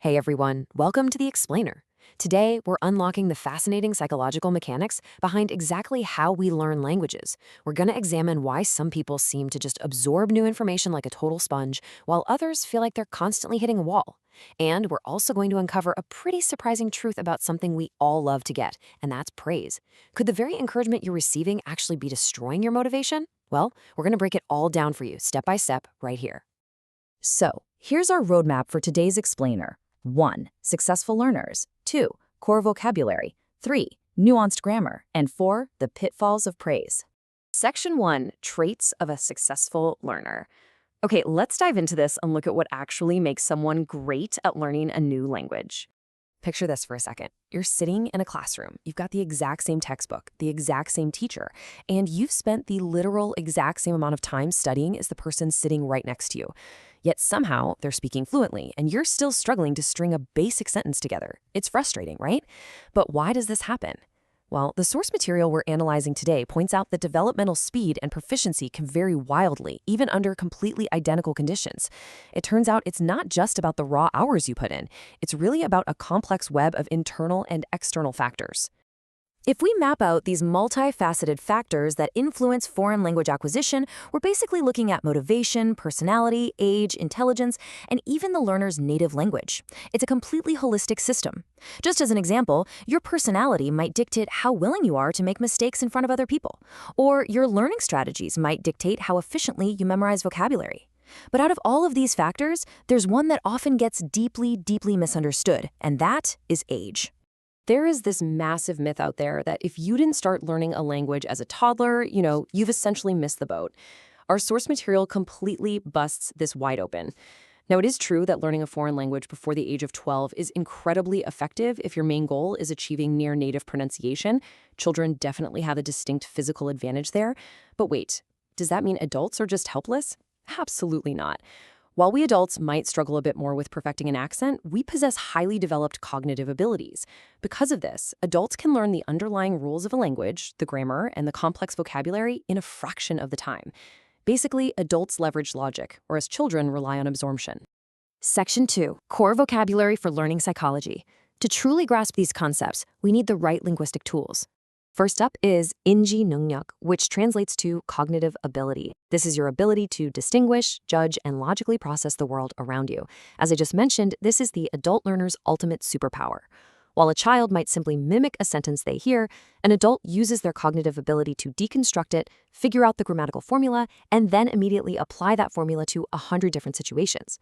Hey everyone, welcome to The Explainer. Today, we're unlocking the fascinating psychological mechanics behind exactly how we learn languages. We're going to examine why some people seem to just absorb new information like a total sponge, while others feel like they're constantly hitting a wall. And we're also going to uncover a pretty surprising truth about something we all love to get, and that's praise. Could the very encouragement you're receiving actually be destroying your motivation? Well, we're going to break it all down for you, step by step, right here. So, here's our roadmap for today's explainer. 1. Successful learners. 2. Core vocabulary. 3. Nuanced grammar. And 4. The pitfalls of praise. Section 1, Traits of a Successful Learner. Okay, let's dive into this and look at what actually makes someone great at learning a new language. Picture this for a second. You're sitting in a classroom. You've got the exact same textbook, the exact same teacher, and you've spent the literal exact same amount of time studying as the person sitting right next to you. Yet somehow they're speaking fluently, and you're still struggling to string a basic sentence together. It's frustrating, right? But why does this happen? Well, the source material we're analyzing today points out that developmental speed and proficiency can vary wildly, even under completely identical conditions. It turns out it's not just about the raw hours you put in. It's really about a complex web of internal and external factors. If we map out these multifaceted factors that influence foreign language acquisition, we're basically looking at motivation, personality, age, intelligence, and even the learner's native language. It's a completely holistic system. Just as an example, your personality might dictate how willing you are to make mistakes in front of other people, or your learning strategies might dictate how efficiently you memorize vocabulary. But out of all of these factors, there's one that often gets deeply, deeply misunderstood, and that is age. There is this massive myth out there that if you didn't start learning a language as a toddler, you've essentially missed the boat. Our source material completely busts this wide open. Now, it is true that learning a foreign language before the age of 12 is incredibly effective if your main goal is achieving near native pronunciation. Children definitely have a distinct physical advantage there. But wait, does that mean adults are just helpless? Absolutely not. While we adults might struggle a bit more with perfecting an accent, we possess highly developed cognitive abilities. Because of this, adults can learn the underlying rules of a language, the grammar, and the complex vocabulary in a fraction of the time. Basically, adults leverage logic, whereas children rely on absorption. Section 2, Core Vocabulary for Learning Psychology. To truly grasp these concepts, we need the right linguistic tools. First up is 인지 능력, which translates to cognitive ability. This is your ability to distinguish, judge, and logically process the world around you. As I just mentioned, this is the adult learner's ultimate superpower. While a child might simply mimic a sentence they hear, an adult uses their cognitive ability to deconstruct it, figure out the grammatical formula, and then immediately apply that formula to 100 different situations.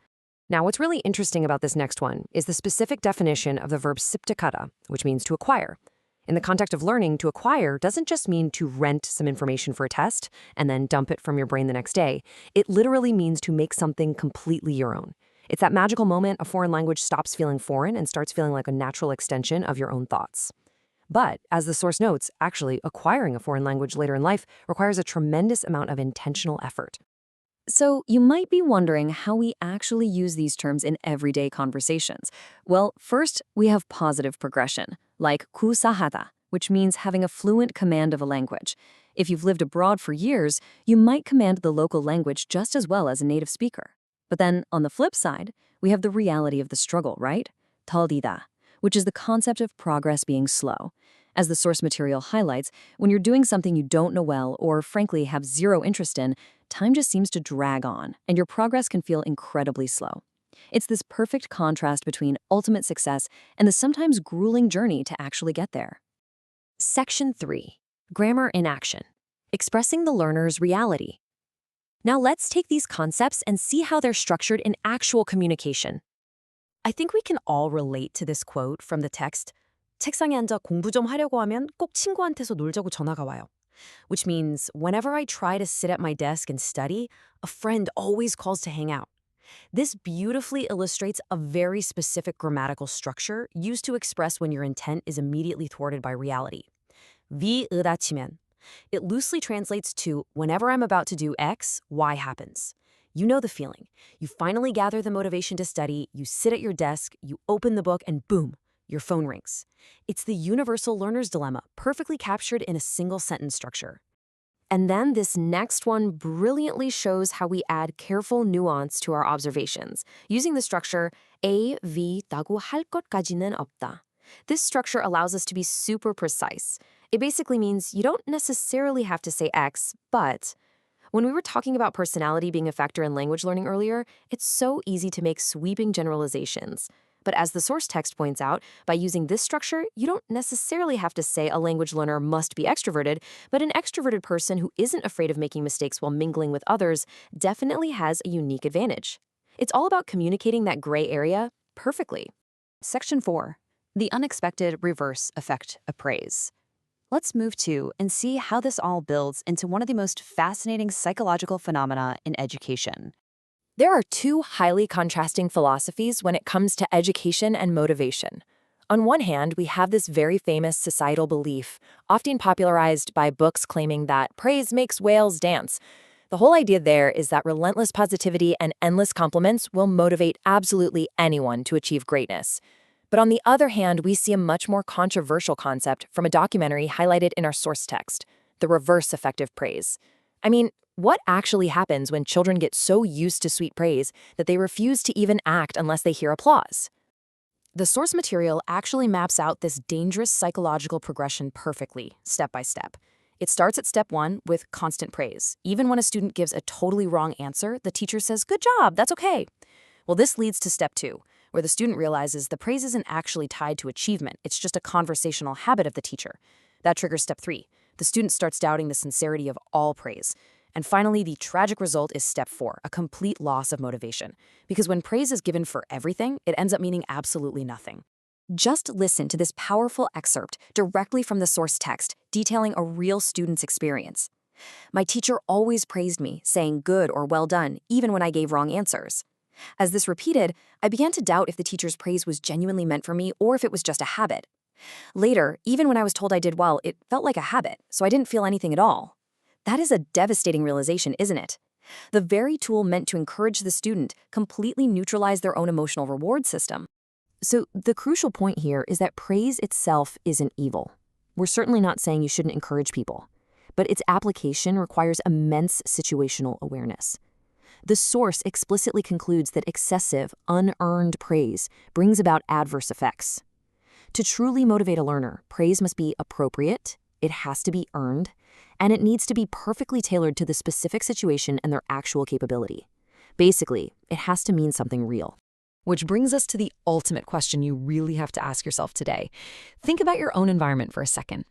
Now, what's really interesting about this next one is the specific definition of the verb 습득하다, which means to acquire. In the context of learning, to acquire doesn't just mean to rent some information for a test and then dump it from your brain the next day. It literally means to make something completely your own. It's that magical moment a foreign language stops feeling foreign and starts feeling like a natural extension of your own thoughts. But, as the source notes, actually acquiring a foreign language later in life requires a tremendous amount of intentional effort. So, you might be wondering how we actually use these terms in everyday conversations. Well, first, we have positive progression, like 구사하다, which means having a fluent command of a language. If you've lived abroad for years, you might command the local language just as well as a native speaker. But then, on the flip side, we have the reality of the struggle, right? 더디다, which is the concept of progress being slow. As the source material highlights, when you're doing something you don't know well or frankly have zero interest in, time just seems to drag on, and your progress can feel incredibly slow. It's this perfect contrast between ultimate success and the sometimes grueling journey to actually get there. Section 3, Grammar in Action, Expressing the Learner's Reality. Now let's take these concepts and see how they're structured in actual communication. I think we can all relate to this quote from the text, 책상에 앉아 공부 좀 하려고 하면 꼭 친구한테서 놀자고 전화가 와요. Which means whenever I try to sit at my desk and study, a friend always calls to hang out. This beautifully illustrates a very specific grammatical structure used to express when your intent is immediately thwarted by reality. 뷔으다치면. It loosely translates to whenever I'm about to do X, Y happens. You know the feeling. You finally gather the motivation to study, you sit at your desk, you open the book, and boom, your phone rings. It's the universal learner's dilemma, perfectly captured in a single sentence structure. And then this next one brilliantly shows how we add careful nuance to our observations, using the structure A, V, 다고 할 것까지는 없다. This structure allows us to be super precise. It basically means you don't necessarily have to say X, but when we were talking about personality being a factor in language learning earlier, it's so easy to make sweeping generalizations. But as the source text points out, by using this structure, you don't necessarily have to say a language learner must be extroverted, but an extroverted person who isn't afraid of making mistakes while mingling with others definitely has a unique advantage. It's all about communicating that gray area perfectly. Section 4. The unexpected reverse effect of praise. Let's move to and see how this all builds into one of the most fascinating psychological phenomena in education. There are two highly contrasting philosophies when it comes to education and motivation. On one hand, we have this very famous societal belief, often popularized by books claiming that praise makes whales dance. The whole idea there is that relentless positivity and endless compliments will motivate absolutely anyone to achieve greatness. But on the other hand, we see a much more controversial concept from a documentary highlighted in our source text, the reverse effect of praise. I mean, what actually happens when children get so used to sweet praise that they refuse to even act unless they hear applause? The source material actually maps out this dangerous psychological progression perfectly, step by step. It starts at step 1 with constant praise. Even when a student gives a totally wrong answer, the teacher says, "Good job, that's okay." Well, this leads to step 2, where the student realizes the praise isn't actually tied to achievement, it's just a conversational habit of the teacher. That triggers step 3. The student starts doubting the sincerity of all praise. And finally, the tragic result is step 4, a complete loss of motivation. Because when praise is given for everything, it ends up meaning absolutely nothing. Just listen to this powerful excerpt directly from the source text, detailing a real student's experience. My teacher always praised me, saying good or well done, even when I gave wrong answers. As this repeated, I began to doubt if the teacher's praise was genuinely meant for me or if it was just a habit. Later, even when I was told I did well, it felt like a habit, so I didn't feel anything at all. That is a devastating realization, isn't it? The very tool meant to encourage the student completely neutralized their own emotional reward system. So the crucial point here is that praise itself isn't evil. We're certainly not saying you shouldn't encourage people, but its application requires immense situational awareness. The source explicitly concludes that excessive, unearned praise brings about adverse effects. To truly motivate a learner, praise must be appropriate, it has to be earned, and it needs to be perfectly tailored to the specific situation and their actual capability. Basically, it has to mean something real. Which brings us to the ultimate question you really have to ask yourself today. Think about your own environment for a second.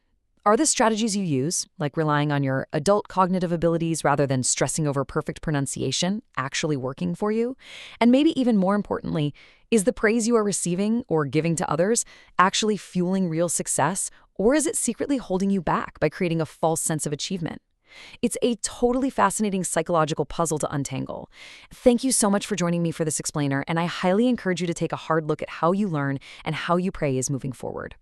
Are the strategies you use, like relying on your adult cognitive abilities rather than stressing over perfect pronunciation, actually working for you? And maybe even more importantly, is the praise you are receiving or giving to others actually fueling real success, or is it secretly holding you back by creating a false sense of achievement? It's a totally fascinating psychological puzzle to untangle. Thank you so much for joining me for this explainer, and I highly encourage you to take a hard look at how you learn and how you praise moving forward.